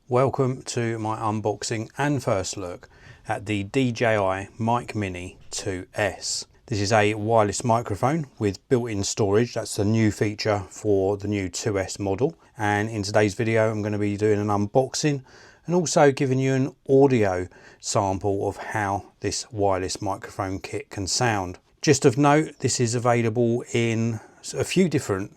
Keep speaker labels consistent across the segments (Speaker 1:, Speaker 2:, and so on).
Speaker 1: Welcome to my unboxing and first look at the DJI Mic Mini 2S. This is a wireless microphone with built-in storage. That's the new feature for the new 2S model. And in today's video, I'm going to be doing an unboxing and also giving you an audio sample of how this wireless microphone kit can sound. Just of note, this is available in a few different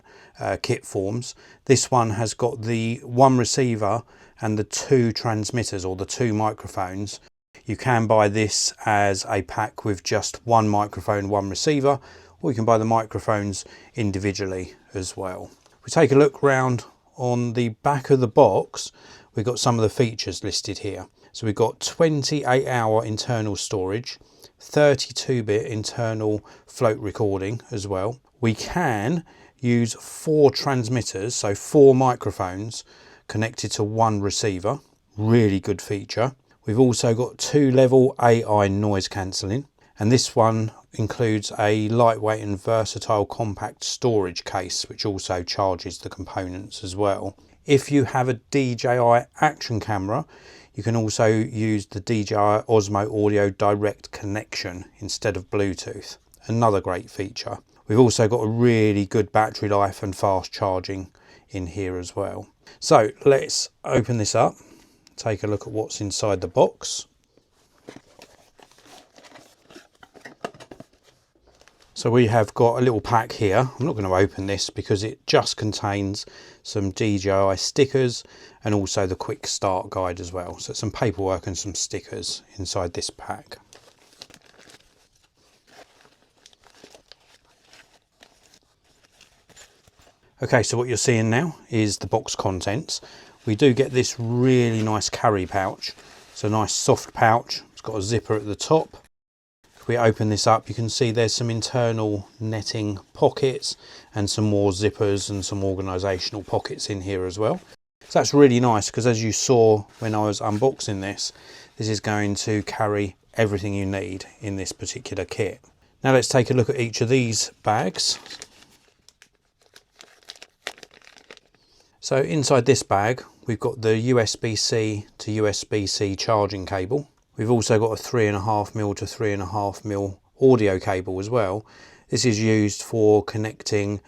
Speaker 1: kit forms. This one has got the one receiver and the two transmitters, or the two microphones. You can buy this as a pack with just one microphone, one receiver, or you can buy the microphones individually as well. If we take a look round on the back of the box, we've got some of the features listed here. So we've got 28-hour internal storage, 32-bit internal float recording as well. We can use 4 transmitters, so 4 microphones connected to one receiver. Really good feature. We've also got 2-level AI noise cancelling, and this one includes a lightweight and versatile compact storage case, which also charges the components as well. If you have a DJI action camera, you can also use the DJI Osmo Audio Direct connection instead of Bluetooth. Another great feature. We've also got a really good battery life and fast charging in here as well. So let's open this up, take a look at what's inside the box. So we have got a little pack here. I'm not going to open this because it just contains some DJI stickers and also the quick start guide as well. So some paperwork and some stickers inside this pack. Okay, so what you're seeing now is the box contents. We do get this really nice carry pouch. It's a nice soft pouch. It's got a zipper at the top. If we open this up, you can see there's some internal netting pockets and some more zippers and some organisational pockets in here as well. So that's really nice because, as you saw when I was unboxing this, this is going to carry everything you need in this particular kit. Now let's take a look at each of these bags. So inside this bag, we've got the USB-C to USB-C charging cable. We've also got a 3.5mm to 3.5mm audio cable as well. This is used for connecting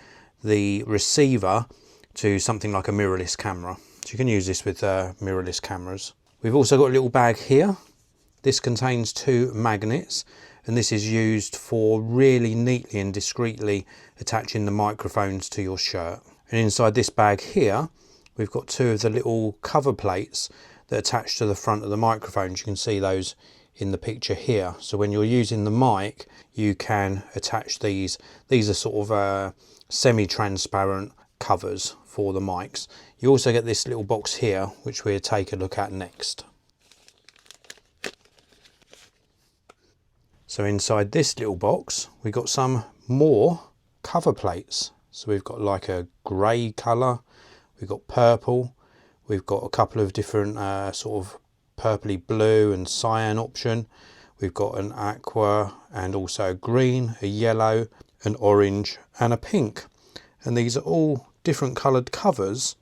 Speaker 1: the receiver to something like a mirrorless camera. So you can use this with mirrorless cameras. We've also got a little bag here. This contains 2 magnets, and this is used for really neatly and discreetly attaching the microphones to your shirt. And inside this bag here, we've got 2 of the little cover plates that attach to the front of the microphones. You can see those in the picture here. So when you're using the mic, you can attach these. These are sort of semi-transparent covers for the mics. You also get this little box here, which we'll take a look at next. So inside this little box, we've got some more cover plates. So we've got like a grey colour, we've got purple, we've got a couple of different sort of purpley blue and cyan option. We've got an aqua and also a green, a yellow, an orange and a pink. And these are all different coloured covers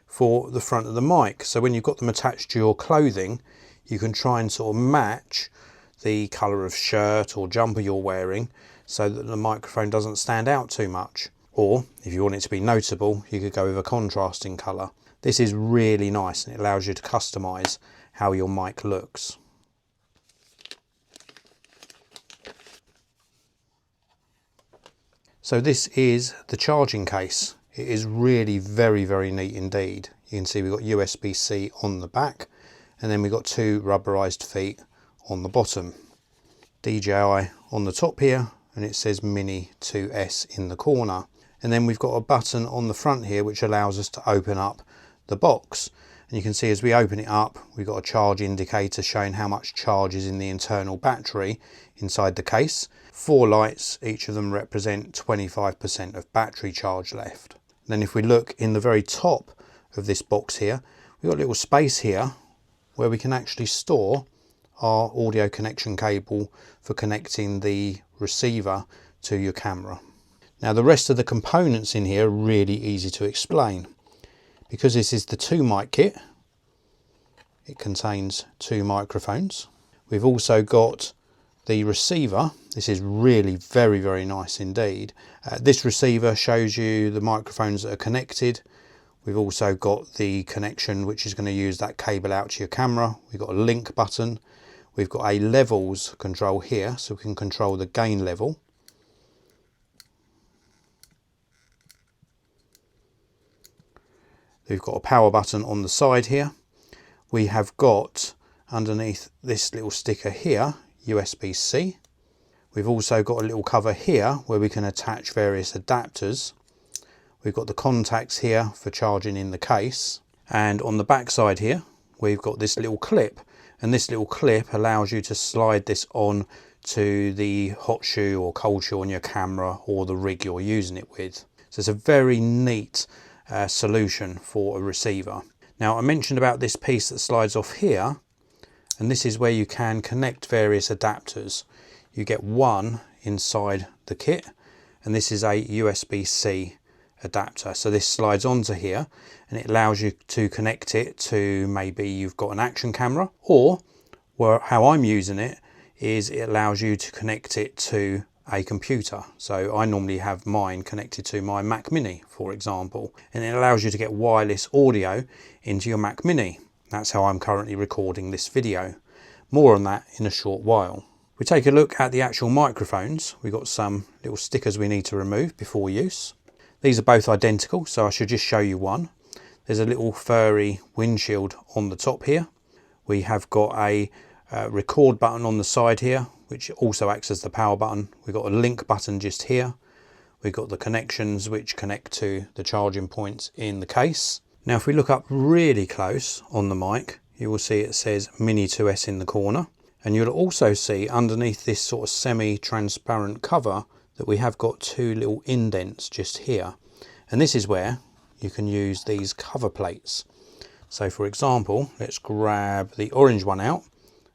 Speaker 1: for the front of the mic. So when you've got them attached to your clothing, you can try and sort of match the colour of shirt or jumper you're wearing so that the microphone doesn't stand out too much. Or if you want it to be noticeable, you could go with a contrasting colour. This is really nice and it allows you to customise how your mic looks. So this is the charging case. It is really very, very neat indeed. You can see we've got USB-C on the back, and then we've got 2 rubberised feet on the bottom. DJI on the top here, and it says Mini 2S in the corner. And then we've got a button on the front here which allows us to open up the box. And you can see as we open it up, we've got a charge indicator showing how much charge is in the internal battery inside the case. 4 lights, each of them represent 25% of battery charge left. And then if we look in the very top of this box here, we've got a little space here where we can actually store our audio connection cable for connecting the receiver to your camera. Now the rest of the components in here are really easy to explain. Because this is the 2 mic kit, it contains 2 microphones. We've also got the receiver. This is really very nice indeed. This receiver shows you the microphones that are connected. We've also got the connection which is going to use that cable out to your camera. We've got a link button. We've got a levels control here, so we can control the gain level. We've got a power button on the side here. We have got underneath this little sticker here, USB-C. We've also got a little cover here where we can attach various adapters. We've got the contacts here for charging in the case. And on the back side here, we've got this little clip. And this little clip allows you to slide this on to the hot shoe or cold shoe on your camera or the rig you're using it with. So it's a very neat solution for a receiver. Now I mentioned about this piece that slides off here, and this is where you can connect various adapters. You get one inside the kit, and this is a USB-C adapter. So this slides onto here and it allows you to connect it to, maybe you've got an action camera, or how I'm using it is it allows you to connect it to a computer. So I normally have mine connected to my Mac Mini, for example, and it allows you to get wireless audio into your Mac Mini. That's how I'm currently recording this video. More on that in a short while. We take a look at the actual microphones. We've got some little stickers we need to remove before use. These are both identical, so I should just show you one. There's a little furry windshield on the top here. We have got a record button on the side here, which also acts as the power button. We've got a link button just here. We've got the connections which connect to the charging points in the case. Now if we look up really close on the mic, you will see it says Mini 2S in the corner, and you'll also see underneath this sort of semi-transparent cover that we have got 2 little indents just here, and this is where you can use these cover plates. So for example, let's grab the orange one out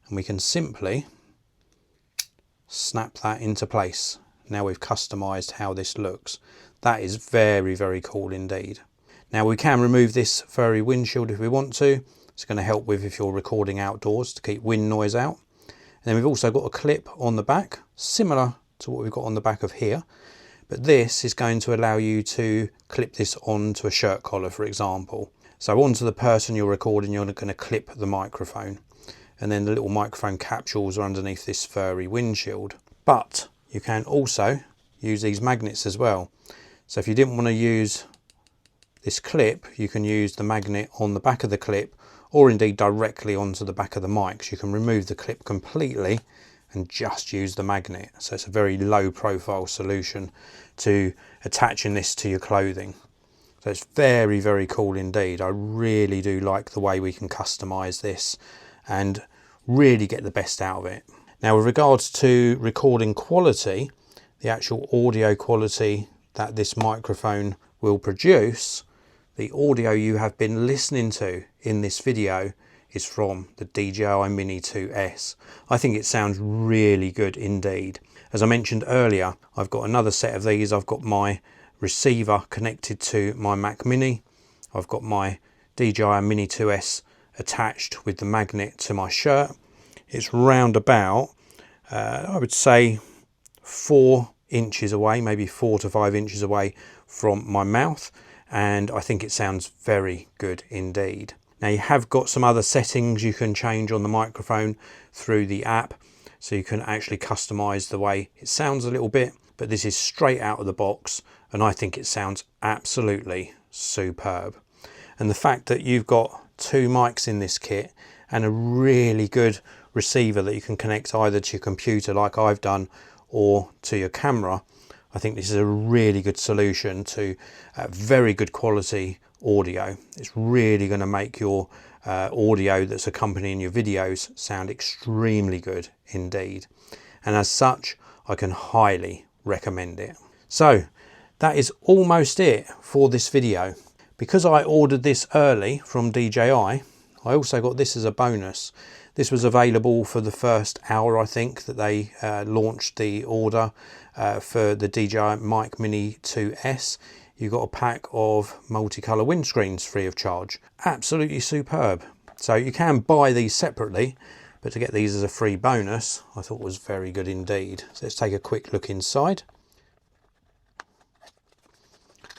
Speaker 1: and we can simply snap that into place. Now we've customized how this looks. That is very cool indeed. Now we can remove this furry windshield if we want to. It's going to help with if you're recording outdoors to keep wind noise out. And then we've also got a clip on the back, similar to what we've got on the back of here, but this is going to allow you to clip this onto a shirt collar, for example. So onto the person you're recording, you're going to clip the microphone, and then the little microphone capsules are underneath this furry windshield. But you can also use these magnets as well. So if you didn't want to use this clip, you can use the magnet on the back of the clip, or indeed directly onto the back of the mic. So you can remove the clip completely and just use the magnet. So it's a very low profile solution to attaching this to your clothing. So it's very cool indeed. I really do like the way we can customize this and really get the best out of it. Now with regards to recording quality, the actual audio quality that this microphone will produce, the audio you have been listening to in this video is from the DJI Mini 2S. I think it sounds really good indeed. As I mentioned earlier, I've got another set of these. I've got my receiver connected to my Mac Mini. I've got my DJI Mini 2S attached with the magnet to my shirt. It's round about, I would say 4 inches away, maybe 4 to 5 inches away from my mouth. And I think it sounds very good indeed. Now you have got some other settings you can change on the microphone through the app, so you can actually customize the way it sounds a little bit, but this is straight out of the box and I think it sounds absolutely superb. And the fact that you've got 2 mics in this kit and a really good receiver that you can connect either to your computer like I've done or to your camera, I think this is a really good solution to very good quality audio. It's really going to make your audio that's accompanying your videos sound extremely good indeed. And as such, I can highly recommend it. So that is almost it for this video. Because I ordered this early from DJI, I also got this as a bonus. This was available for the first hour, I think, that they launched the order for the DJI Mic Mini 2S. You got a pack of multicolour windscreens free of charge. Absolutely superb. So you can buy these separately, but to get these as a free bonus, I thought was very good indeed. So let's take a quick look inside.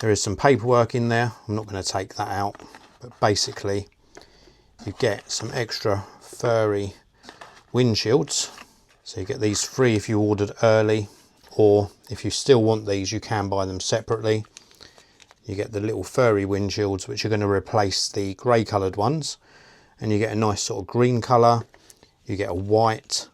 Speaker 1: There is some paperwork in there. I'm not going to take that out, but basically you get some extra furry windshields. So you get these free if you ordered early, or if you still want these, you can buy them separately. You get the little furry windshields, which are going to replace the grey coloured ones, and you get a nice sort of green colour, you get a white,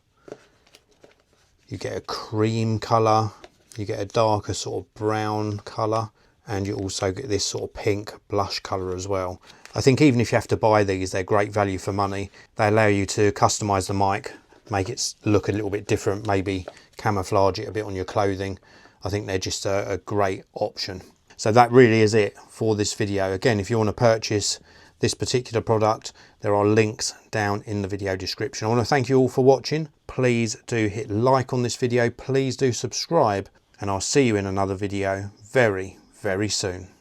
Speaker 1: you get a cream colour, you get a darker sort of brown colour, and you also get this sort of pink blush colour as well. I think even if you have to buy these, they're great value for money. They allow you to customise the mic, make it look a little bit different, maybe camouflage it a bit on your clothing. I think they're just a great option. So that really is it for this video. Again, if you want to purchase this particular product, there are links down in the video description. I want to thank you all for watching. Please do hit like on this video. Please do subscribe, and I'll see you in another video very, very soon.